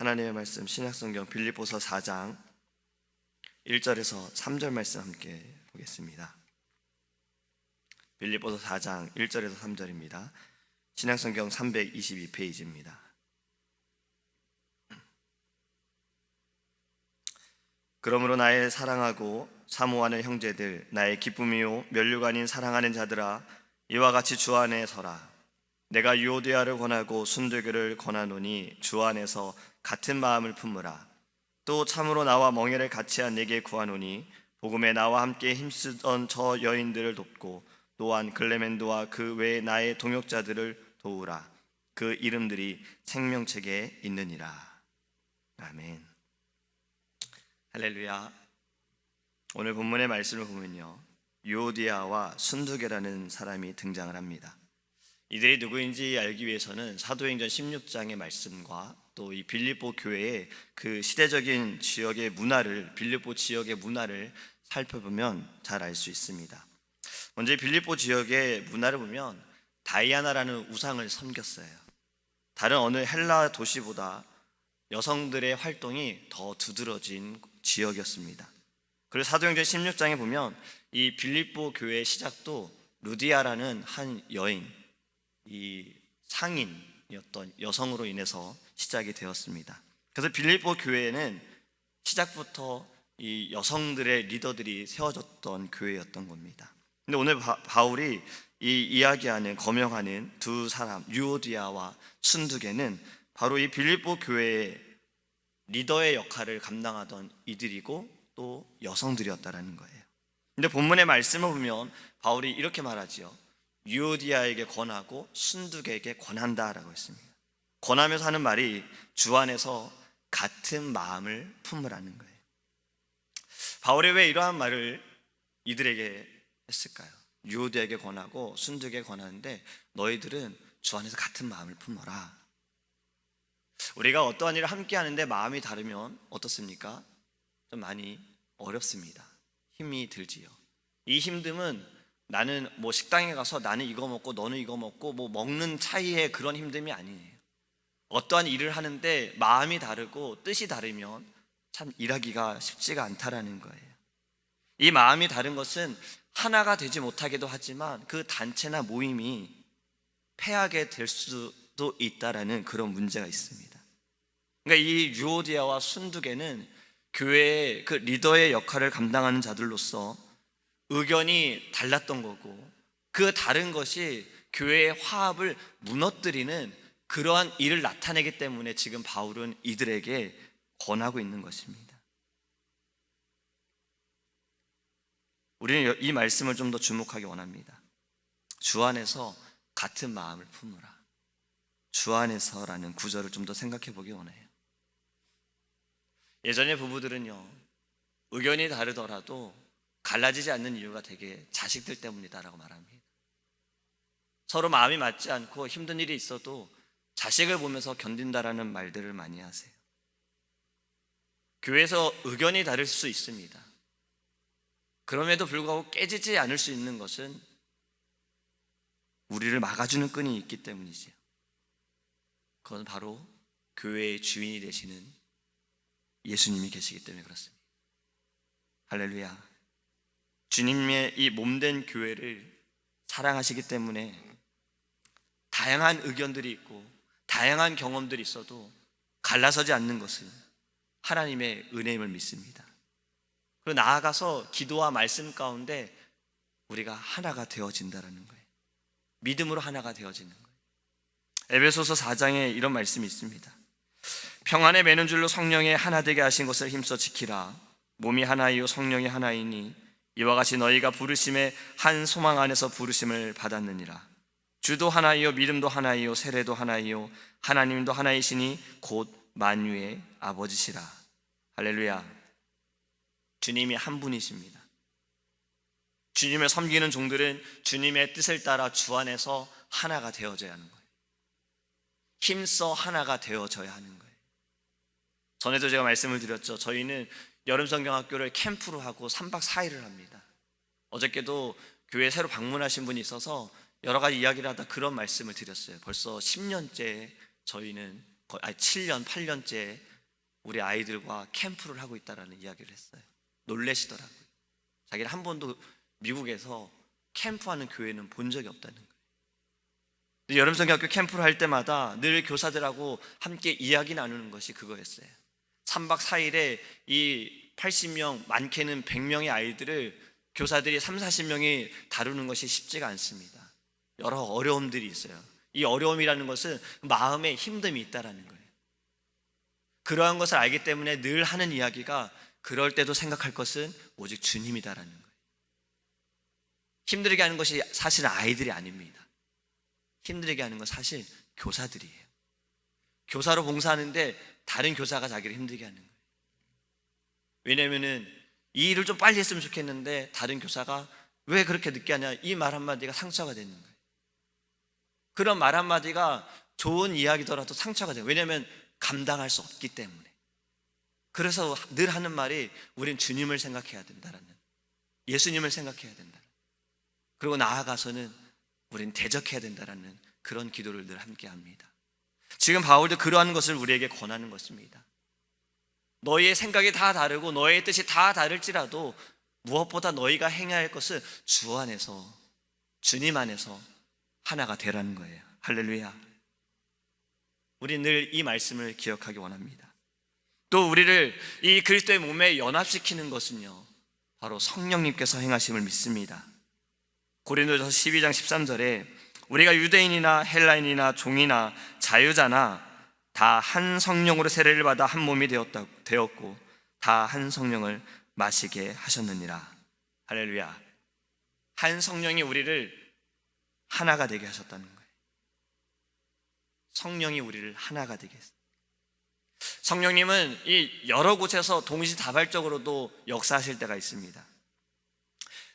하나님의 말씀 신약성경 빌립보서 4장 1절에서 3절 말씀 함께 보겠습니다. 빌립보서 4장 1절에서 3절입니다. 신약성경 322페이지입니다. 그러므로 나의 사랑하고 사모하는 형제들, 나의 기쁨이요 면류가 아닌 사랑하는 자들아, 이와 같이 주 안에 서라. 내가 유오디아를 권하고 순두교를 권하노니 주 안에서 같은 마음을 품으라. 또 참으로 나와 멍에를 같이 한 내게 구하노니 복음에 나와 함께 힘쓰던 저 여인들을 돕고 또한 글레멘도와 그 외 나의 동역자들을 도우라. 그 이름들이 생명책에 있느니라. 아멘. 할렐루야. 오늘 본문의 말씀을 보면요, 유오디아와 순두계라는 사람이 등장을 합니다. 이들이 누구인지 알기 위해서는 사도행전 16장의 말씀과 또 이 빌립보 교회의 그 시대적인 지역의 문화를, 빌립보 지역의 문화를 살펴보면 잘 알 수 있습니다. 먼저 이 빌립보 지역의 문화를 보면 다이아나라는 우상을 섬겼어요. 다른 어느 헬라 도시보다 여성들의 활동이 더 두드러진 지역이었습니다. 그리고 사도행전 16장에 보면 이 빌립보 교회의 시작도 루디아라는 한 여인, 이 상인이었던 여성으로 인해서 시작이 되었습니다. 그래서 빌립보 교회는 시작부터 이 여성들의 리더들이 세워졌던 교회였던 겁니다. 근데 오늘 바울이 이 이야기하는, 거명하는 두 사람, 유오디아와 순두계는 바로 이 빌립보 교회의 리더의 역할을 감당하던 이들이고 또 여성들이었다라는 거예요. 근데 본문의 말씀을 보면 바울이 이렇게 말하지요. 유오디아에게 권하고 순두계에게 권한다라고 했습니다. 권하면서 하는 말이 주 안에서 같은 마음을 품으라는 거예요. 바울이 왜 이러한 말을 이들에게 했을까요? 유오디아에게 권하고 순두계에게 권하는데 너희들은 주 안에서 같은 마음을 품어라. 우리가 어떠한 일을 함께 하는데 마음이 다르면 어떻습니까? 좀 많이 어렵습니다. 힘이 들지요. 이 힘듦은 나는 뭐 식당에 가서 나는 이거 먹고 너는 이거 먹고 뭐 먹는 차이의 그런 힘듦이 아니에요. 어떠한 일을 하는데 마음이 다르고 뜻이 다르면 참 일하기가 쉽지가 않다라는 거예요. 이 마음이 다른 것은 하나가 되지 못하기도 하지만 그 단체나 모임이 패하게 될 수도 있다라는 그런 문제가 있습니다. 그러니까 이 유오디아와 순두계는 교회의 그 리더의 역할을 감당하는 자들로서 의견이 달랐던 거고, 그 다른 것이 교회의 화합을 무너뜨리는 그러한 일을 나타내기 때문에 지금 바울은 이들에게 권하고 있는 것입니다. 우리는 이 말씀을 좀 더 주목하기 원합니다. 주 안에서 같은 마음을 품으라. 주 안에서라는 구절을 좀 더 생각해 보기 원해요. 예전에 부부들은요, 의견이 다르더라도 갈라지지 않는 이유가 되게 자식들 때문이다라고 말합니다. 서로 마음이 맞지 않고 힘든 일이 있어도 자식을 보면서 견딘다라는 말들을 많이 하세요. 교회에서 의견이 다를 수 있습니다. 그럼에도 불구하고 깨지지 않을 수 있는 것은 우리를 막아주는 끈이 있기 때문이지요. 그건 바로 교회의 주인이 되시는 예수님이 계시기 때문에 그렇습니다. 할렐루야. 주님의 이 몸된 교회를 사랑하시기 때문에 다양한 의견들이 있고 다양한 경험들이 있어도 갈라서지 않는 것은 하나님의 은혜임을 믿습니다. 그리고 나아가서 기도와 말씀 가운데 우리가 하나가 되어진다는 거예요. 믿음으로 하나가 되어지는 거예요. 에베소서 4장에 이런 말씀이 있습니다. 평안에 매는 줄로 성령의 하나 되게 하신 것을 힘써 지키라. 몸이 하나이요 성령이 하나이니 이와 같이 너희가 부르심의 한 소망 안에서 부르심을 받았느니라. 주도 하나이요 믿음도 하나이요 세례도 하나이요 하나님도 하나이시니 곧 만유의 아버지시라. 할렐루야. 주님이 한 분이십니다. 주님을 섬기는 종들은 주님의 뜻을 따라 주 안에서 하나가 되어져야 하는 거예요. 힘써 하나가 되어져야 하는 거예요. 전에도 제가 말씀을 드렸죠. 저희는 여름성경학교를 캠프로 하고 3박 4일을 합니다. 어저께도 교회 새로 방문하신 분이 있어서 여러 가지 이야기를 하다 그런 말씀을 드렸어요. 벌써 10년째 저희는 7년, 8년째 우리 아이들과 캠프를 하고 있다라는 이야기를 했어요. 놀래시더라고요. 자기는 한 번도 미국에서 캠프하는 교회는 본 적이 없다는 거예요. 여름성경학교 캠프를 할 때마다 늘 교사들하고 함께 이야기 나누는 것이 그거였어요. 3박 4일에 이 80명, 많게는 100명의 아이들을 교사들이 3, 40명이 다루는 것이 쉽지가 않습니다. 여러 어려움들이 있어요. 이 어려움이라는 것은 마음에 힘듦이 있다라는 거예요. 그러한 것을 알기 때문에 늘 하는 이야기가 그럴 때도 생각할 것은 오직 주님이다라는 거예요. 힘들게 하는 것이 사실은 아이들이 아닙니다. 힘들게 하는 건 사실 교사들이에요. 교사로 봉사하는데 다른 교사가 자기를 힘들게 하는 거예요. 왜냐면은 이 일을 좀 빨리 했으면 좋겠는데 다른 교사가 왜 그렇게 늦게 하냐, 이 말 한마디가 상처가 되는 거예요. 그런 말 한마디가 좋은 이야기더라도 상처가 돼요. 왜냐하면 감당할 수 없기 때문에. 그래서 늘 하는 말이 우린 주님을 생각해야 된다라는, 예수님을 생각해야 된다. 그리고 나아가서는 우린 대적해야 된다라는 그런 기도를 늘 함께 합니다. 지금 바울도 그러한 것을 우리에게 권하는 것입니다. 너희의 생각이 다 다르고 너희의 뜻이 다 다를지라도 무엇보다 너희가 행해야 할 것은 주 안에서, 주님 안에서 하나가 되라는 거예요. 할렐루야. 우리 늘 이 말씀을 기억하기 원합니다. 또 우리를 이 그리스도의 몸에 연합시키는 것은요, 바로 성령님께서 행하심을 믿습니다. 고린도전서 12장 13절에 우리가 유대인이나 헬라인이나 종이나 자유자나 다 한 성령으로 세례를 받아 한 몸이 되었고 다 한 성령을 마시게 하셨느니라. 할렐루야. 한 성령이 우리를 하나가 되게 하셨다는 거예요. 성령이 우리를 하나가 되게 했어요. 성령님은 이 여러 곳에서 동시다발적으로도 역사하실 때가 있습니다.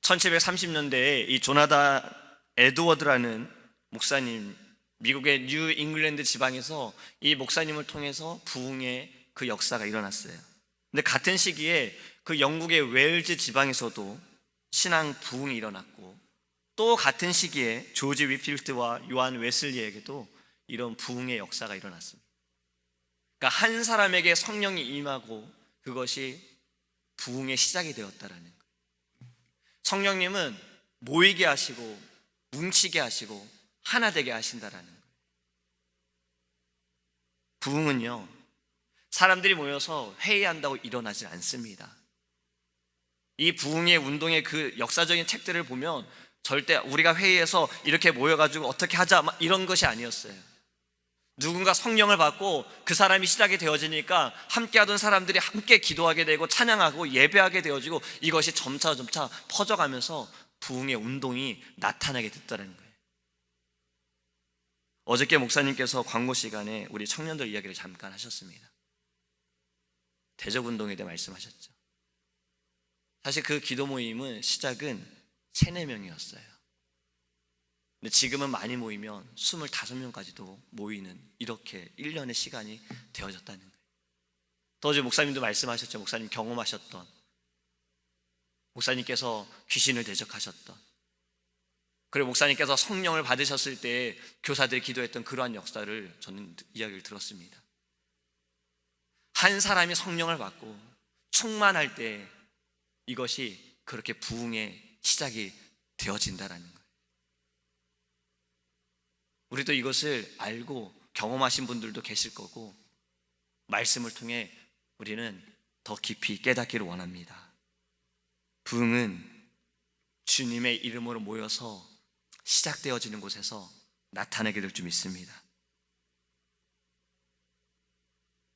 1730년대에 이 조나단 에드워드라는 목사님, 미국의 뉴 잉글랜드 지방에서 이 목사님을 통해서 부흥의 그 역사가 일어났어요. 근데 같은 시기에 그 영국의 웨일즈 지방에서도 신앙 부흥이 일어났고, 또 같은 시기에 조지 위필드와 요한 웨슬리에게도 이런 부흥의 역사가 일어났습니다. 그러니까 한 사람에게 성령이 임하고 그것이 부흥의 시작이 되었다라는 거예요. 성령님은 모이게 하시고 뭉치게 하시고 하나 되게 하신다라는 거예요. 부흥은요, 사람들이 모여서 회의한다고 일어나지 않습니다. 이 부흥의 운동의 그 역사적인 책들을 보면 절대 우리가 회의해서 이렇게 모여가지고 어떻게 하자 이런 것이 아니었어요. 누군가 성령을 받고 그 사람이 시작이 되어지니까 함께 하던 사람들이 함께 기도하게 되고 찬양하고 예배하게 되어지고 이것이 점차 퍼져가면서 부흥의 운동이 나타나게 됐다는 거예요. 어저께 목사님께서 광고 시간에 우리 청년들 이야기를 잠깐 하셨습니다. 대적운동에 대해 말씀하셨죠. 사실 그 기도 모임은 시작은 3-4명이었어요. 근데 지금은 많이 모이면 25명까지도 모이는, 이렇게 1년의 시간이 되어졌다는 거예요. 또 어제 목사님도 말씀하셨죠. 목사님 경험하셨던, 목사님께서 귀신을 대적하셨던, 그리고 목사님께서 성령을 받으셨을 때 교사들이 기도했던 그러한 역사를 저는 이야기를 들었습니다. 한 사람이 성령을 받고 충만할 때 이것이 그렇게 부흥의 시작이 되어진다라는 거예요. 우리도 이것을 알고 경험하신 분들도 계실 거고, 말씀을 통해 우리는 더 깊이 깨닫기를 원합니다. 부흥은 주님의 이름으로 모여서 시작되어지는 곳에서 나타나게 될 줄 믿습니다.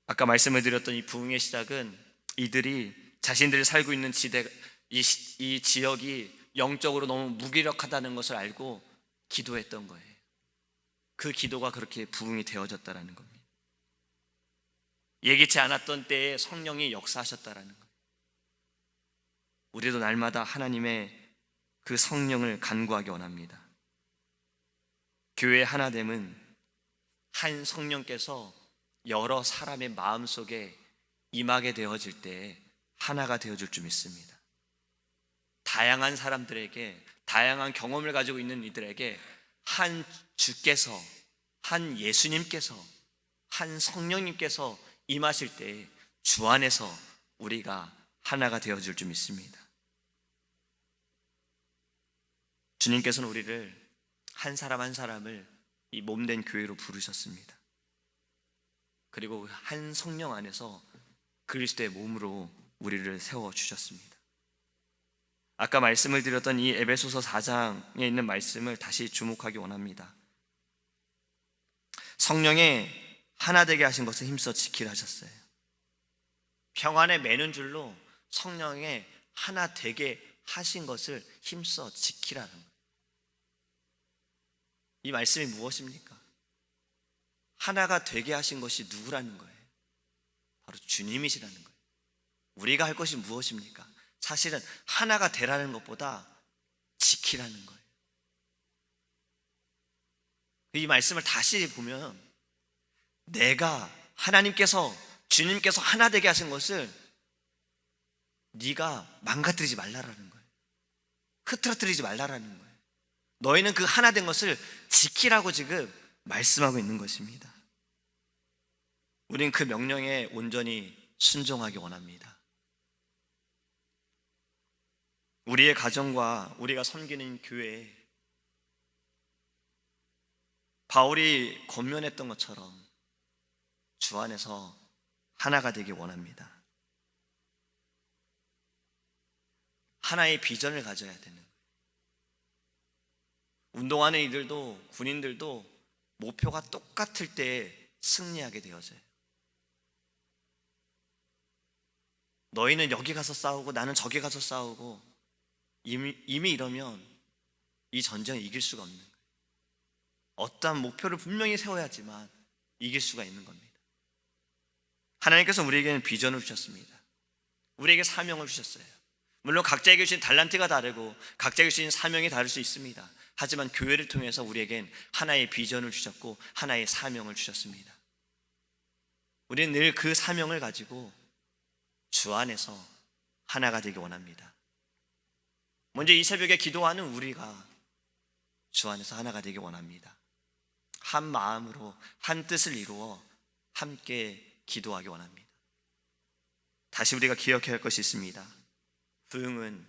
아까 말씀을 드렸던 이 부흥의 시작은 이들이 자신들이 살고 있는 이 지역이 영적으로 너무 무기력하다는 것을 알고 기도했던 거예요. 그 기도가 그렇게 부흥이 되어졌다는 겁니다. 예기치 않았던 때에 성령이 역사하셨다는 거예요. 우리도 날마다 하나님의 그 성령을 간구하기 원합니다. 교회의 하나됨은 한 성령께서 여러 사람의 마음속에 임하게 되어질 때 하나가 되어줄 줄 믿습니다. 다양한 사람들에게, 다양한 경험을 가지고 있는 이들에게 한 주께서, 한 예수님께서, 한 성령님께서 임하실 때 주 안에서 우리가 하나가 되어줄 줄 믿습니다. 주님께서는 우리를 한 사람 한 사람을 이 몸된 교회로 부르셨습니다. 그리고 한 성령 안에서 그리스도의 몸으로 우리를 세워주셨습니다. 아까 말씀을 드렸던 이 에베소서 4장에 있는 말씀을 다시 주목하기 원합니다. 성령의 하나 되게 하신 것을 힘써 지키라 하셨어요. 평안에 매는 줄로 성령의 하나 되게 하신 것을 힘써 지키라는 거예요. 이 말씀이 무엇입니까? 하나가 되게 하신 것이 누구라는 거예요? 바로 주님이시라는 거예요. 우리가 할 것이 무엇입니까? 사실은 하나가 되라는 것보다 지키라는 거예요. 이 말씀을 다시 보면 내가 하나님께서 주님께서 하나 되게 하신 것을 네가 망가뜨리지 말라라는 거예요. 흐트러뜨리지 말라라는 거예요. 너희는 그 하나 된 것을 지키라고 지금 말씀하고 있는 것입니다. 우린 그 명령에 온전히 순종하기 원합니다. 우리의 가정과 우리가 섬기는 교회에 바울이 권면했던 것처럼 주 안에서 하나가 되기 원합니다. 하나의 비전을 가져야 되는 거예요. 운동하는 이들도 군인들도 목표가 똑같을 때 승리하게 되어져요. 너희는 여기 가서 싸우고 나는 저기 가서 싸우고 이미 이러면 이 전쟁을 이길 수가 없는 거예요. 어떠한 목표를 분명히 세워야지만 이길 수가 있는 겁니다. 하나님께서 우리에게는 비전을 주셨습니다. 우리에게 사명을 주셨어요. 물론 각자에게 주신 달란트가 다르고 각자에게 주신 사명이 다를 수 있습니다. 하지만 교회를 통해서 우리에겐 하나의 비전을 주셨고 하나의 사명을 주셨습니다. 우리는 늘 그 사명을 가지고 주 안에서 하나가 되기 원합니다. 먼저 이 새벽에 기도하는 우리가 주 안에서 하나가 되기 원합니다. 한 마음으로 한 뜻을 이루어 함께 기도하기 원합니다. 다시 우리가 기억해야 할 것이 있습니다. 부흥은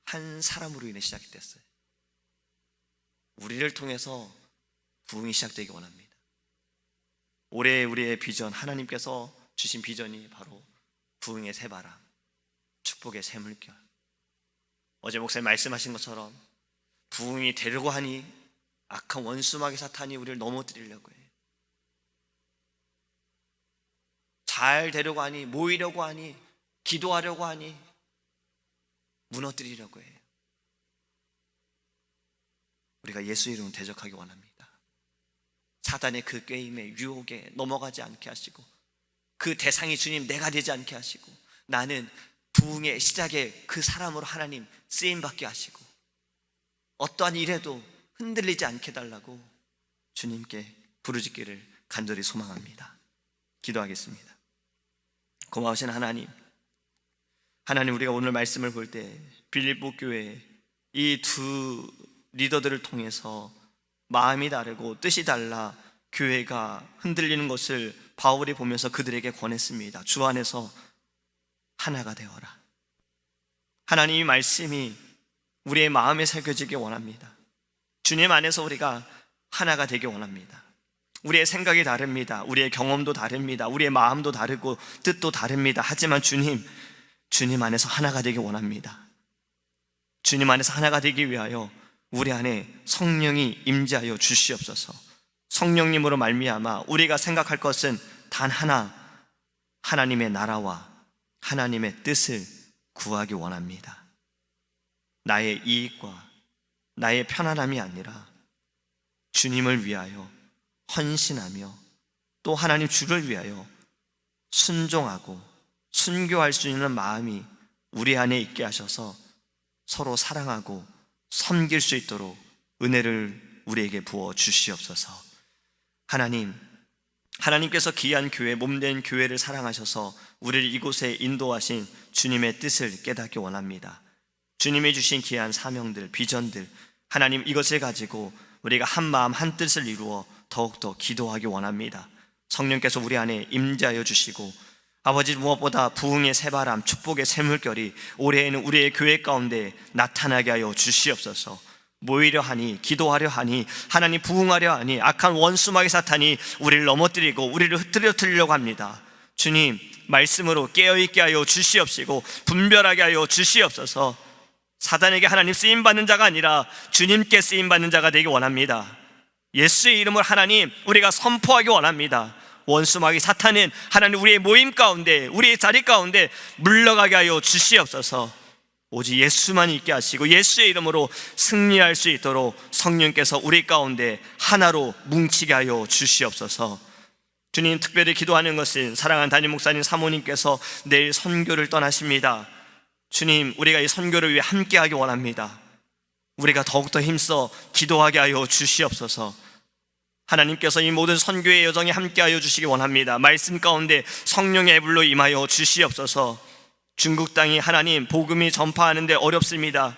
한 사람으로 인해 시작됐어요. 우리를 통해서 부흥이 시작되기 원합니다. 올해 우리의 비전, 하나님께서 주신 비전이 바로 부흥의 새바람, 축복의 새물결. 어제 목사님 말씀하신 것처럼 부흥이 되려고 하니 악한 원수마귀 사탄이 우리를 넘어뜨리려고 해요. 잘 되려고 하니, 모이려고 하니, 기도하려고 하니 무너뜨리려고 해요. 우리가 예수 이름으로 대적하기 원합니다. 사단의 그 게임에 유혹에 넘어가지 않게 하시고 그 대상이 주님 내가 되지 않게 하시고 나는 부흥의 시작에 그 사람으로 하나님 쓰임받게 하시고 어떠한 일에도 흔들리지 않게 해달라고 주님께 부르짖기를 간절히 소망합니다. 기도하겠습니다. 고마우신 하나님, 우리가 오늘 말씀을 볼 때 빌립보 교회 이 두 리더들을 통해서 마음이 다르고 뜻이 달라 교회가 흔들리는 것을 바울이 보면서 그들에게 권했습니다. 주 안에서 하나가 되어라. 하나님의 말씀이 우리의 마음에 새겨지기 원합니다. 주님 안에서 우리가 하나가 되기 원합니다. 우리의 생각이 다릅니다. 우리의 경험도 다릅니다. 우리의 마음도 다르고 뜻도 다릅니다. 하지만 주님 안에서 하나가 되기 원합니다. 주님 안에서 하나가 되기 위하여 우리 안에 성령이 임재하여 주시옵소서. 성령님으로 말미암아 우리가 생각할 것은 단 하나, 하나님의 나라와 하나님의 뜻을 구하기 원합니다. 나의 이익과 나의 편안함이 아니라 주님을 위하여 헌신하며 또 하나님 주를 위하여 순종하고 순교할 수 있는 마음이 우리 안에 있게 하셔서 서로 사랑하고 섬길 수 있도록 은혜를 우리에게 부어 주시옵소서. 하나님께서 귀한 교회, 몸된 교회를 사랑하셔서 우리를 이곳에 인도하신 주님의 뜻을 깨닫기 원합니다. 주님이 주신 귀한 사명들, 비전들, 하나님 이것을 가지고 우리가 한 마음 한 뜻을 이루어 더욱더 기도하기 원합니다. 성령께서 우리 안에 임재하여 주시고 아버지, 무엇보다 부흥의 새바람, 축복의 새물결이 올해에는 우리의 교회 가운데 나타나게 하여 주시옵소서. 모이려 하니, 기도하려 하니, 하나님 부흥하려 하니 악한 원수마귀 사탄이 우리를 넘어뜨리고 우리를 흐트러뜨리려고 합니다. 주님, 말씀으로 깨어있게 하여 주시옵시고 분별하게 하여 주시옵소서. 사단에게 하나님 쓰임받는 자가 아니라 주님께 쓰임받는 자가 되기 원합니다. 예수의 이름을 하나님 우리가 선포하기 원합니다. 원수마귀 사탄은 하나님 우리의 모임 가운데, 우리의 자리 가운데 물러가게 하여 주시옵소서. 오직 예수만 있게 하시고 예수의 이름으로 승리할 수 있도록 성령께서 우리 가운데 하나로 뭉치게 하여 주시옵소서. 주님, 특별히 기도하는 것은 사랑하는 담임 목사님 사모님께서 내일 선교를 떠나십니다. 주님, 우리가 이 선교를 위해 함께하기 원합니다. 우리가 더욱더 힘써 기도하게 하여 주시옵소서. 하나님께서 이 모든 선교의 여정에 함께하여 주시기 원합니다. 말씀 가운데 성령의 불로 임하여 주시옵소서. 중국 땅이 하나님 복음이 전파하는데 어렵습니다.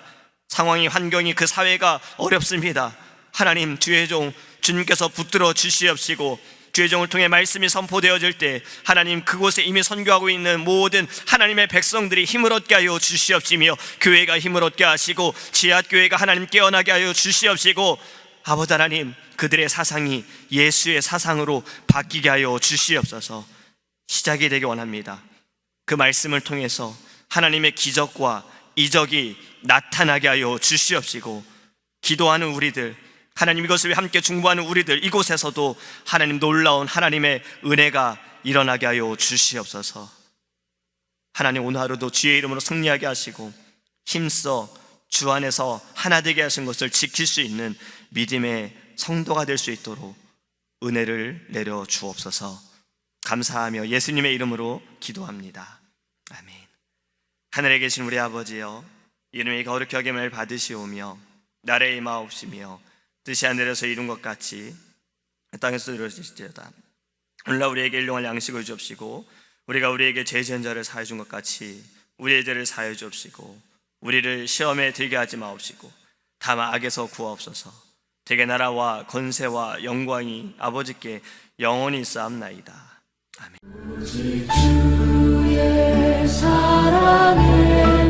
상황이, 환경이, 그 사회가 어렵습니다. 하나님, 주의 종 주님께서 붙들어 주시옵시고 주의 종을 통해 말씀이 선포되어질 때 하나님 그곳에 이미 선교하고 있는 모든 하나님의 백성들이 힘을 얻게 하여 주시옵시며 교회가 힘을 얻게 하시고 지하교회가 하나님 깨어나게 하여 주시옵시고 아버지 하나님, 그들의 사상이 예수의 사상으로 바뀌게 하여 주시옵소서. 시작이 되기 원합니다. 그 말씀을 통해서 하나님의 기적과 이적이 나타나게 하여 주시옵시고 기도하는 우리들, 하나님 이것을 위해 함께 중보하는 우리들, 이곳에서도 하나님 놀라운 하나님의 은혜가 일어나게 하여 주시옵소서. 하나님, 오늘 하루도 주의 이름으로 승리하게 하시고 힘써 주 안에서 하나 되게 하신 것을 지킬 수 있는 믿음의 성도가 될 수 있도록 은혜를 내려 주옵소서. 감사하며 예수님의 이름으로 기도합니다. 아멘. 하늘에 계신 우리 아버지여, 이름이 거룩히 여김을 받으시오며 나라의 임하옵시며 뜻이 하늘에서 이룬 것 같이 땅에서 이루어질지어다. 오늘날 우리에게 일용할 양식을 주옵시고 우리가 우리에게 죄 지은 자를 사해 준 것 같이 우리의 죄를 사해 주옵시고 우리를 시험에 들게 하지 마옵시고 다만 악에서 구하옵소서. 대개 나라와 권세와 영광이 아버지께 영원히 있사옵나이다. 아멘. 오직 주의 사랑을